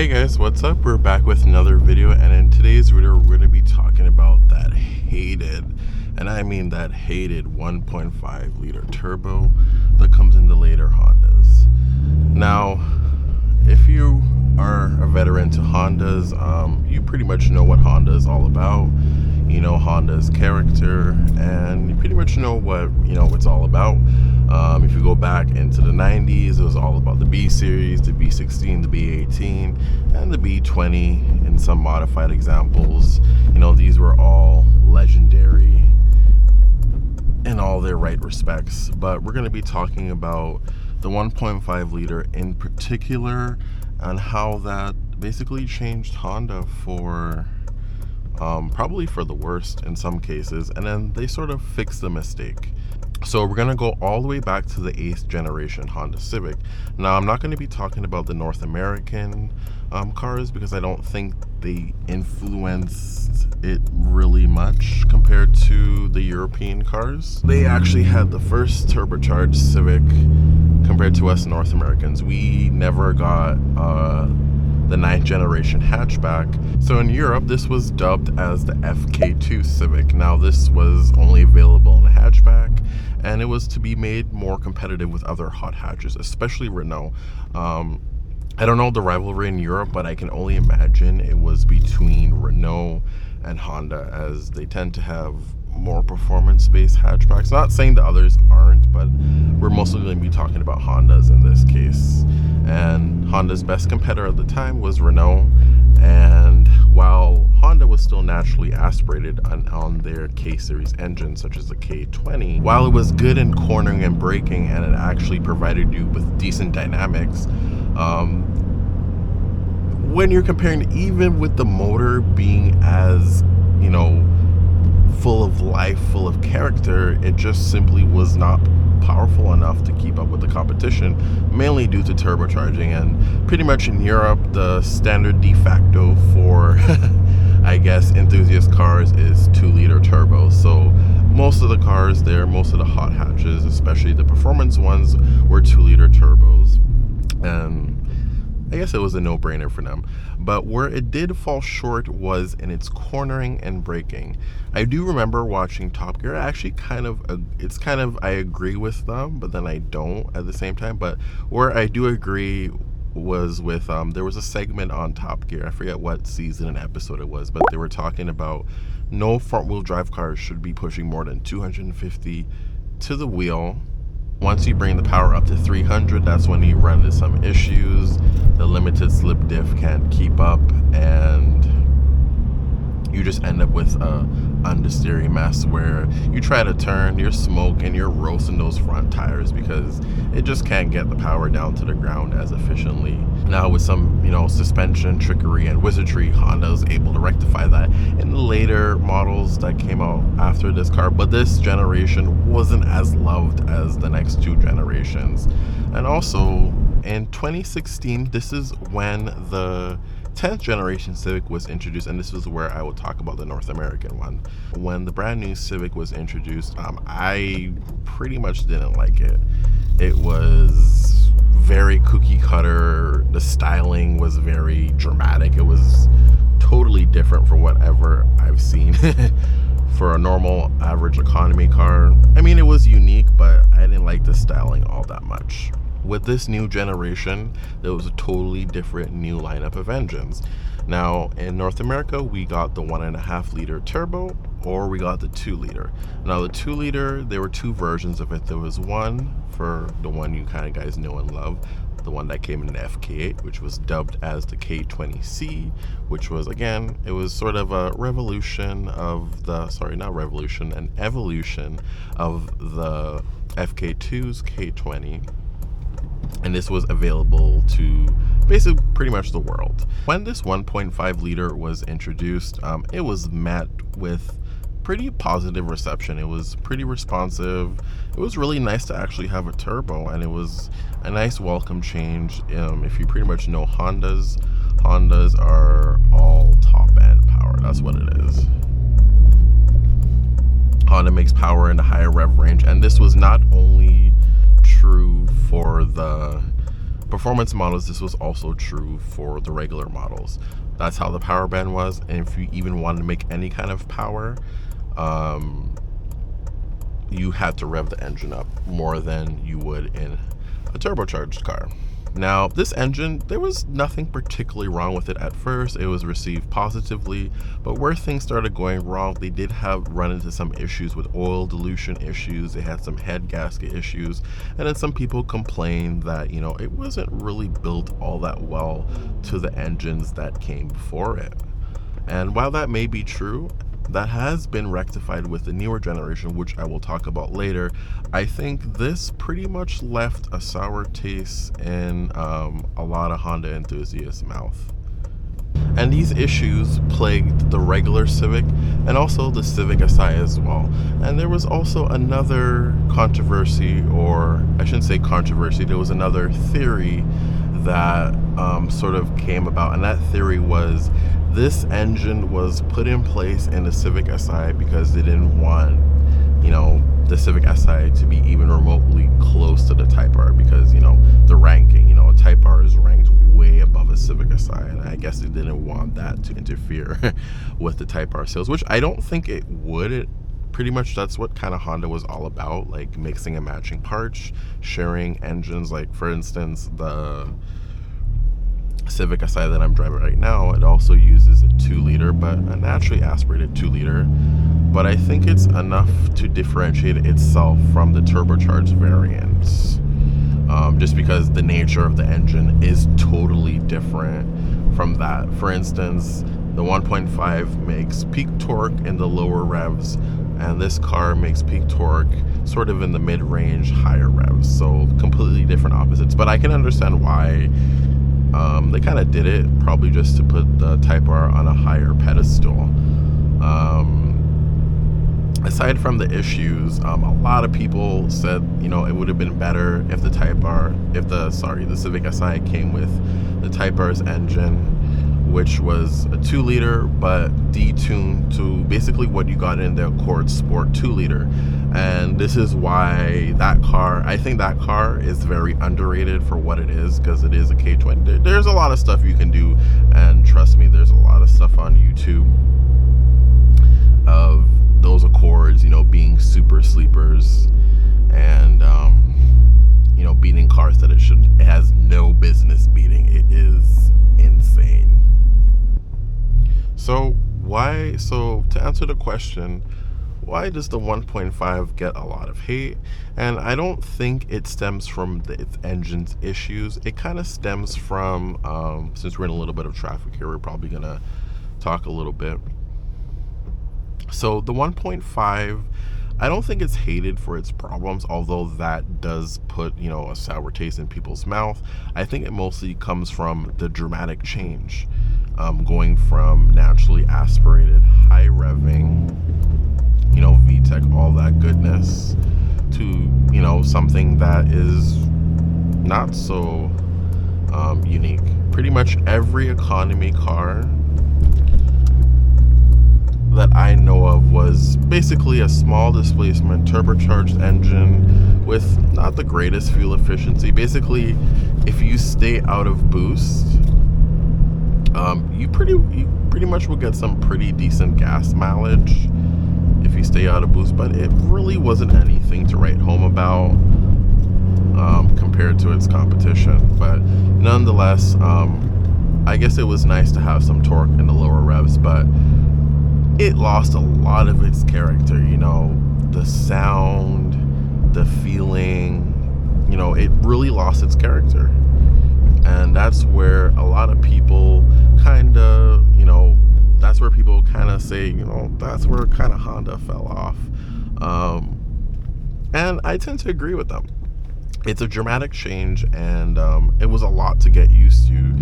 Hey guys, what's up? We're back with another video, and in today's video we're going to be talking about that hated, and I mean that hated 1.5 liter turbo that comes in the later Hondas. Now, if you are a veteran to Hondas, you pretty much know what Honda is all about. You know Honda's character, and you pretty much know what it's all about. If you go back into the 90s, it was all about the B series, the B16, the B18, and the B20 in some modified examples. These were all legendary in all their right respects. But we're going to be talking about the 1.5 liter in particular and how that basically changed Honda for probably for the worst in some cases, and then they sort of fixed the mistake. So we're going to go all the way back to the 8th generation Honda Civic. Now, I'm not going to be talking about the North American cars because I don't think they influenced it really much compared to the European cars. They actually had the first turbocharged Civic compared to us North Americans. We never got the 9th generation hatchback. So in Europe, this was dubbed as the FK2 Civic. Now, this was only available in a hatchback, and it was to be made more competitive with other hot hatches, especially Renault. I don't know the rivalry in Europe, but I can only imagine it was between Renault and Honda, as they tend to have more performance-based hatchbacks. Not saying the others aren't, but we're mostly going to be talking about Hondas in this case. And Honda's best competitor at the time was Renault, and while Honda was still naturally aspirated on their K-series engines, such as the K20, while it was good in cornering and braking, and it actually provided you with decent dynamics, when you're comparing, even with the motor being as, full of life, full of character, it just simply was not powerful enough to keep up with the competition, mainly due to turbocharging. And pretty much in Europe, the standard de facto for I guess enthusiast cars is 2-liter turbos. So most of the cars there, most of the hot hatches, especially the performance ones, were 2-liter turbos, and I guess it was a no-brainer for them. But where it did fall short was in its cornering and braking. I do remember watching Top Gear. Actually, I agree with them, but then I don't at the same time. But where I do agree was with there was a segment on Top Gear. I forget what season and episode it was, but they were talking about no front-wheel drive cars should be pushing more than 250 to the wheel. Once you bring the power up to 300, that's when you run into some issues. The limited slip diff can't keep up, and you just end up with a understeering mess where you try to turn, you're smoking, you're roasting those front tires because it just can't get the power down to the ground as efficiently. Now, with some suspension trickery and wizardry, Honda was able to rectify that in the later models that came out after this car, but this generation wasn't as loved as the next two generations. And also in 2016, this is when the 10th generation Civic was introduced, and this is where I will talk about the North American one. When the brand new Civic was introduced, I pretty much didn't like it. It was very cookie cutter. The styling was very dramatic. It was totally different from whatever I've seen for a normal average economy car. I mean, it was unique, but I didn't like the styling all that much. With this new generation, there was a totally different new lineup of engines. Now, in North America, we got the 1.5 liter turbo, or we got the 2-liter. Now, the 2-liter, there were two versions of it. There was one for the one you kind of guys know and love, the one that came in the FK8, which was dubbed as the K20C, which was, again, it was sort of a revolution of the, an evolution of the FK2's K20. And this was available to basically pretty much the world. When this 1.5 liter was introduced, it was met with pretty positive reception. It was pretty responsive. It was really nice to actually have a turbo, and it was a nice welcome change. If you pretty much know Hondas are all top-end power. That's what it is. Honda makes power in the higher rev range, and this was not only true for the performance models, this was also true for the regular models. That's how the power band was. And if you even wanted to make any kind of power, you had to rev the engine up more than you would in a turbocharged car. Now, this engine, there was nothing particularly wrong with it at first. It was received positively, but where things started going wrong, they did run into some issues with oil dilution issues. They had some head gasket issues, and then some people complained that, it wasn't really built all that well to the engines that came before it. And while that may be true, that has been rectified with the newer generation, which I will talk about later. I think this pretty much left a sour taste in a lot of Honda enthusiasts' mouth. And these issues plagued the regular Civic and also the Civic Si as well. And there was also another controversy, or I shouldn't say controversy, there was another theory that sort of came about, and that theory was this engine was put in place in the Civic Si because they didn't want, the Civic Si to be even remotely close to the Type R, because, the ranking, a Type R is ranked way above a Civic Si, and I guess they didn't want that to interfere with the Type R sales, which I don't think it would. Pretty much that's what kind of Honda was all about, like mixing and matching parts, sharing engines. Like, for instance, the Civic Si that I'm driving right now, it also uses a 2-liter, but a naturally aspirated 2-liter. But I think it's enough to differentiate itself from the turbocharged variants, just because the nature of the engine is totally different from that. For instance, the 1.5 makes peak torque in the lower revs, and this car makes peak torque sort of in the mid-range, higher revs. So completely different opposites. But I can understand why they kind of did it, probably just to put the Type R on a higher pedestal. Aside from the issues, a lot of people said, it would have been better if the Civic Si came with the Type R's engine, which was a 2-liter, but detuned to basically what you got in the Accord Sport 2-liter. And this is why I think that car is very underrated for what it is, because it is a K20. There's a lot of stuff you can do, and trust me, there's a lot of stuff on YouTube of those Accords, being super sleepers and, beating cars that it has no business beating. It is insane. So to answer the question, why does the 1.5 get a lot of hate? And I don't think it stems from its engine's issues. It kind of stems from, since we're in a little bit of traffic here, we're probably going to talk a little bit. So the 1.5, I don't think it's hated for its problems, although that does put, a sour taste in people's mouth. I think it mostly comes from the dramatic change, going from naturally aspirated, high revving, VTEC, all that goodness, to, something that is not so unique. Pretty much every economy car that I know of was basically a small displacement turbocharged engine with not the greatest fuel efficiency. Basically, if you stay out of boost, you pretty much will get some pretty decent gas mileage if you stay out of boost, but it really wasn't anything to write home about compared to its competition. But nonetheless, I guess it was nice to have some torque in the lower revs, but it lost a lot of its character, the sound, the feeling, it really lost its character. And that's where a lot of people kind of, that's where people kind of say, that's where kind of Honda fell off. And I tend to agree with them. It's a dramatic change, and it was a lot to get used to,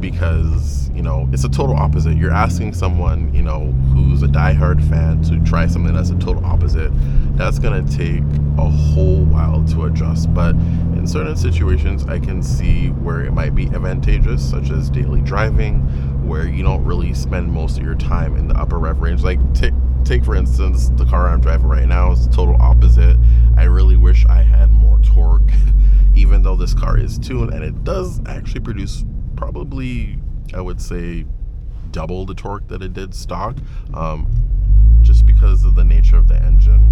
because it's a total opposite. You're asking someone who's a diehard fan to try something that's a total opposite. That's gonna take a whole while to adjust, but in certain situations I can see where it might be advantageous, such as daily driving, where you don't really spend most of your time in the upper rev range. Like take for instance the car I'm driving right now is the total opposite. I really wish I had more torque even though this car is tuned, and it does actually produce probably, I would say, double the torque that it did stock, just because of the nature of the engine.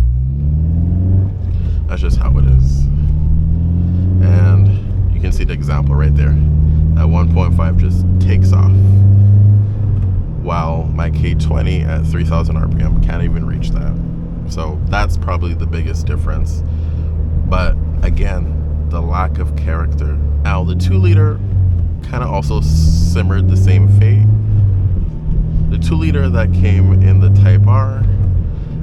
That's just how it is. And you can see the example right there. That 1.5 just takes off, while my K20 at 3,000 RPM can't even reach that. So that's probably the biggest difference. But again, the lack of character. Now the 2-liter kind of also simmered the same fate. The 2-liter that came in the Type R,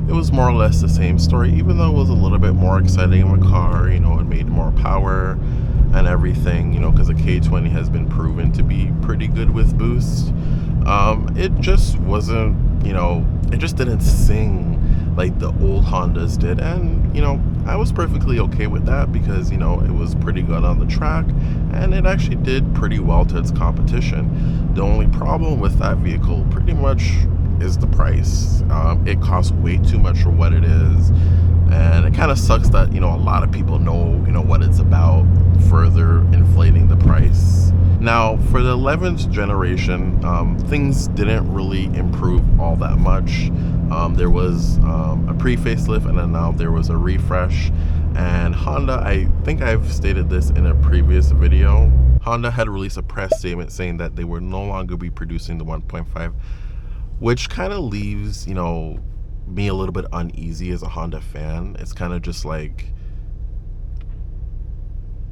it was more or less the same story, even though it was a little bit more exciting of a car. You know, it made more power and everything, you know, because the K20 has been proven to be pretty good with boost. It just wasn't, you know, it just didn't sing like the old Hondas did. And, you know, I was perfectly okay with that because, you know, it was pretty good on the track and it actually did pretty well to its competition. The only problem with that vehicle pretty much is the price. It costs way too much for what it is, and it kind of sucks that, you know, a lot of people know, you know, what it's about, further inflating the price. Now for the 11th generation, things didn't really improve all that much. There was a pre-facelift, and then now there was a refresh. And Honda, I think I've stated this in a previous video, Honda had released a press statement saying that they would no longer be producing the 1.5, which kind of leaves, you know, me a little bit uneasy as a Honda fan. It's kind of just like,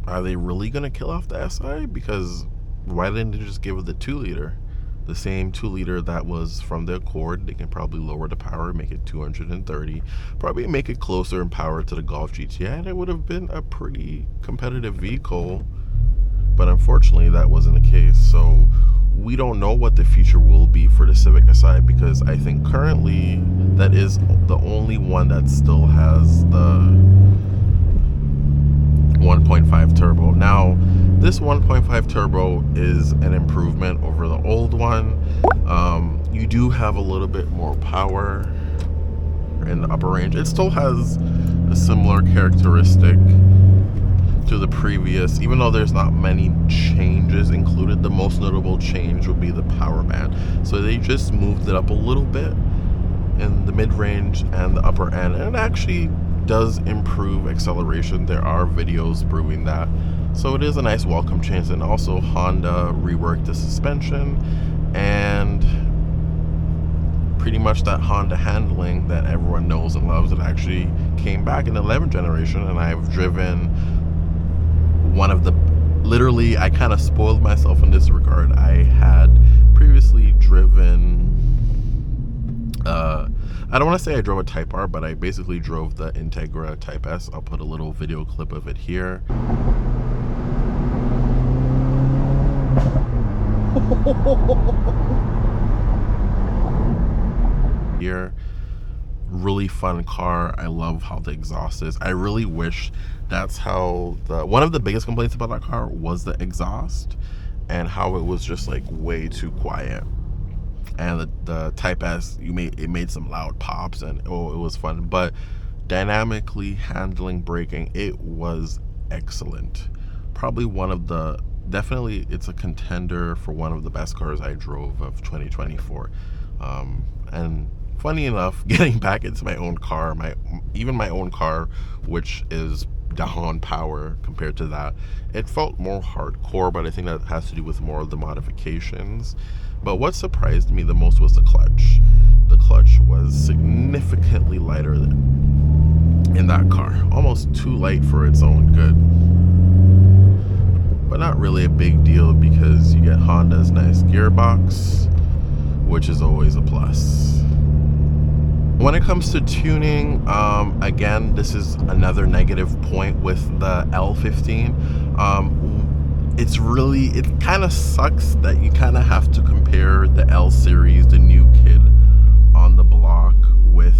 are they really gonna kill off the SI? Because why didn't they just give it the 2-liter? The same 2-liter that was from the Accord. They can probably lower the power, make it 230, probably make it closer in power to the Golf GTI, and it would have been a pretty competitive vehicle. But unfortunately, that wasn't the case. So we don't know what the future will be for the Civic Si, because I think currently that is the only one that still has the 1.5 turbo. Now, this 1.5 turbo is an improvement over the old one. You do have a little bit more power in the upper range. It still has a similar characteristic to the previous, even though there's not many changes included. The most notable change would be the power band. So they just moved it up a little bit in the mid-range and the upper end, and it actually does improve acceleration. There are videos proving that. So it is a nice welcome change. And also Honda reworked the suspension, and pretty much that Honda handling that everyone knows and loves, it actually came back in the 11th generation. And I've driven one of the, literally, I kind of spoiled myself in this regard. I had previously driven, I don't want to say I drove a Type R, but I basically drove the Integra Type S. I'll put a little video clip of it here. Here, really fun car. I love how the exhaust is. I really wish that's how one of the biggest complaints about that car was the exhaust and how it was just like way too quiet. And the Type S, it made some loud pops, and oh, it was fun. But dynamically handling, braking, it was excellent. Probably one of the, definitely it's a contender for one of the best cars I drove of 2024. And funny enough, getting back into my own car, even my own car, which is down on power compared to that, it felt more hardcore, but I think that has to do with more of the modifications. But what surprised me the most was the clutch. The clutch was significantly lighter in that car, almost too light for its own good. But not really a big deal because you get Honda's nice gearbox, which is always a plus. When it comes to tuning, again, this is another negative point with the L15. It kind of sucks that you kind of have to compare the L series, the new kid on the block, with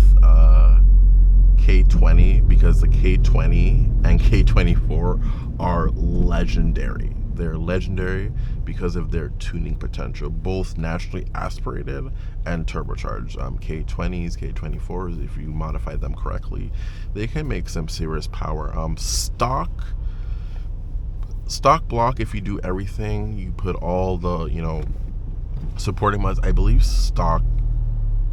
K20, because the K20 and K24 are legendary. They're legendary because of their tuning potential, both naturally aspirated and turbocharged. K20s, K24s, if you modify them correctly, they can make some serious power. Stock, Stock block, if you do everything, you put all the, supporting mods, I believe stock,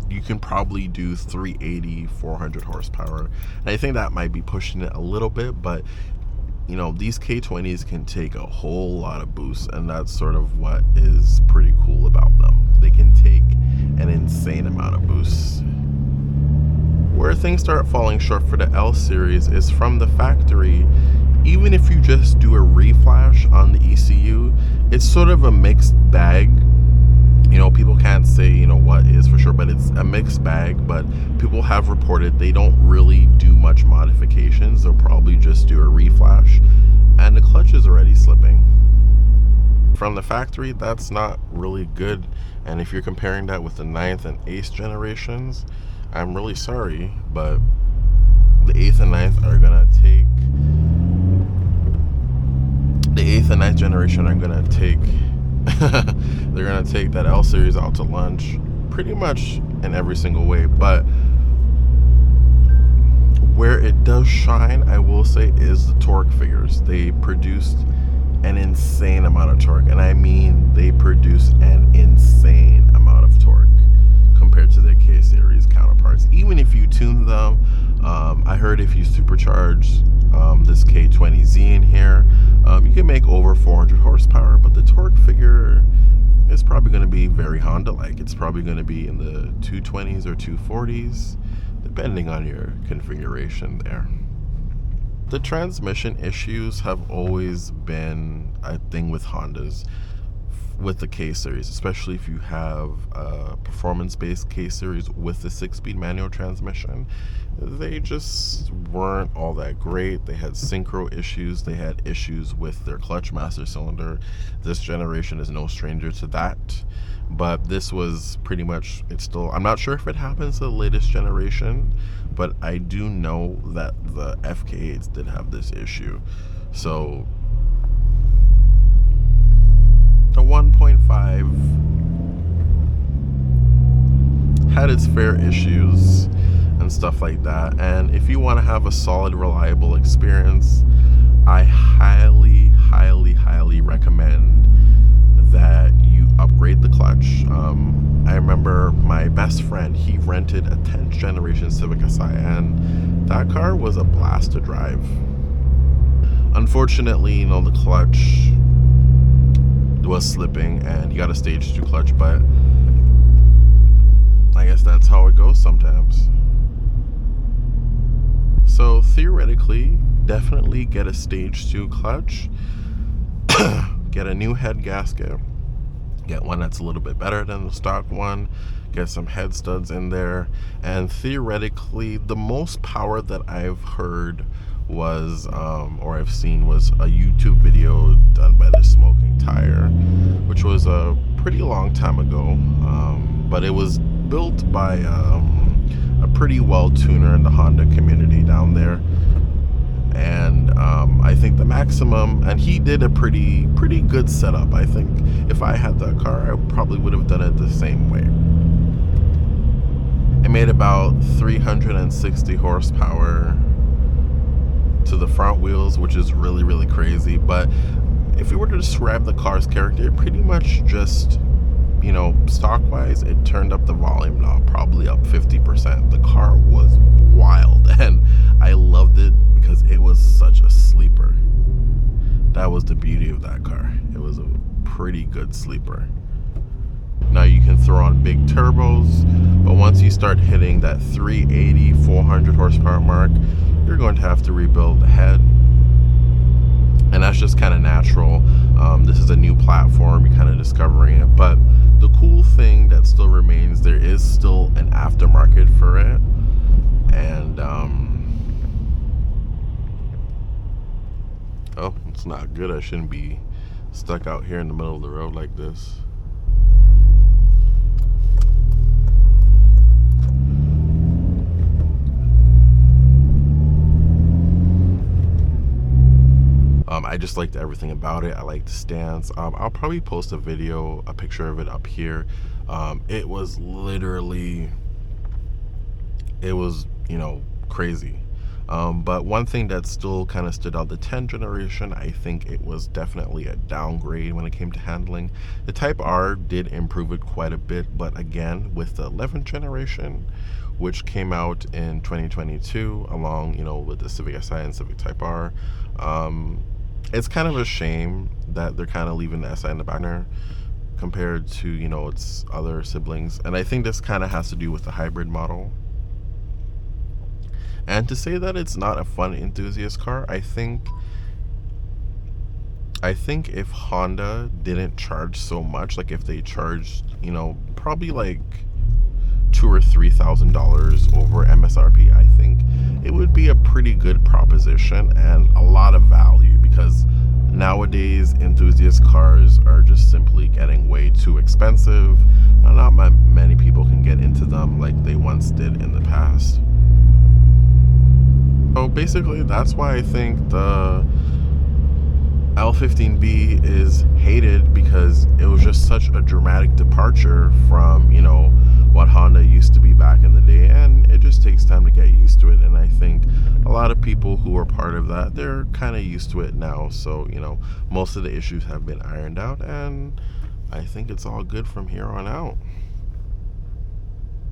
you can probably do 380, 400 horsepower. And I think that might be pushing it a little bit, but these K20s can take a whole lot of boost, and that's sort of what is pretty cool about them. They can take an insane amount of boost. Where things start falling short for the L series is from the factory. Even if you just do a reflash on the ECU, it's sort of a mixed bag. People can't say, what is for sure, but it's a mixed bag. But people have reported they don't really do much modifications. They'll probably just do a reflash, and the clutch is already slipping. From the factory, that's not really good. And if you're comparing that with the 9th and 8th generations, I'm really sorry, but the 8th and 9th are gonna take, the 8th and 9th generation are gonna take they're gonna take that L series out to lunch pretty much in every single way. But where it does shine, I will say, is the torque figures. They produced an insane amount of torque, and I mean they produced an insane amount of torque compared to their K series counterparts. Even if you tune them, I heard if you supercharge this K20Z in here, you can make over 400 horsepower, but the torque figure is probably going to be very Honda-like. It's probably going to be in the 220s or 240s, depending on your configuration there. The transmission issues have always been a thing with Hondas, with the K series, especially if you have a performance-based K series with the 6-speed manual transmission. They just weren't all that great. They had synchro issues. They had issues with their clutch master cylinder. This generation is no stranger to that, but this was pretty much, it's still, I'm not sure if it happens to the latest generation, but I do know that the FK8s did have this issue. So the 1.5 had its fair issues and stuff like that. And if you want to have a solid, reliable experience, I highly, highly, highly recommend that you upgrade the clutch. I remember my best friend, he rented a 10th generation Civic Si, and that car was a blast to drive. Unfortunately, the clutch was slipping and you got a stage 2 clutch, but I guess that's how it goes sometimes. So theoretically, definitely get a stage 2 clutch, get a new head gasket, get one that's a little bit better than the stock one, get some head studs in there, and theoretically the most power that I've heard was or I've seen was a YouTube video done by the Smoking Tire, which was a pretty long time ago, but it was built by a pretty well tuner in the Honda community down there, and I think the maximum, and he did a pretty good setup. I think if I had that car, I probably would have done it the same way. It made about 360 horsepower to the front wheels, which is really, really crazy. But if we were to describe the car's character, it pretty much just, stock wise, it turned up the volume knob probably up 50%. The car was wild, and I loved it because it was such a sleeper. That was the beauty of that car. It was a pretty good sleeper. Now you can throw on big turbos, but once you start hitting that 380, 400 horsepower mark, you're going to have to rebuild the head, and that's just kind of natural. This is a new platform, you're kind of discovering it, but the cool thing that still remains, there is still an aftermarket for it, and oh, it's not good. I shouldn't be stuck out here in the middle of the road like this. I just liked everything about it. I liked the stance. I'll probably post a picture of it up here. It was literally, crazy. But one thing that still kind of stood out, the 10 generation, I think it was definitely a downgrade when it came to handling. The Type R did improve it quite a bit, but again, with the 11th generation, which came out in 2022, along, with the Civic Si and Civic Type R, it's kind of a shame that they're kind of leaving the Si in the back burner compared to, its other siblings. And I think this kind of has to do with the hybrid model. And to say that it's not a fun enthusiast car, I think if Honda didn't charge so much, like if they charged, probably like $2,000 or $3,000 over MSRP, I think it would be a pretty good proposition and a lot of value, because nowadays enthusiast cars are just simply getting way too expensive. Not many people can get into them like they once did in the past. So basically, that's why I think the L15B is hated, because it was just such a dramatic departure from, what Honda used to be back in the day, and it just takes time to get used to it. And I think a lot of people who are part of that, they're kind of used to it now. So, most of the issues have been ironed out, and I think it's all good from here on out.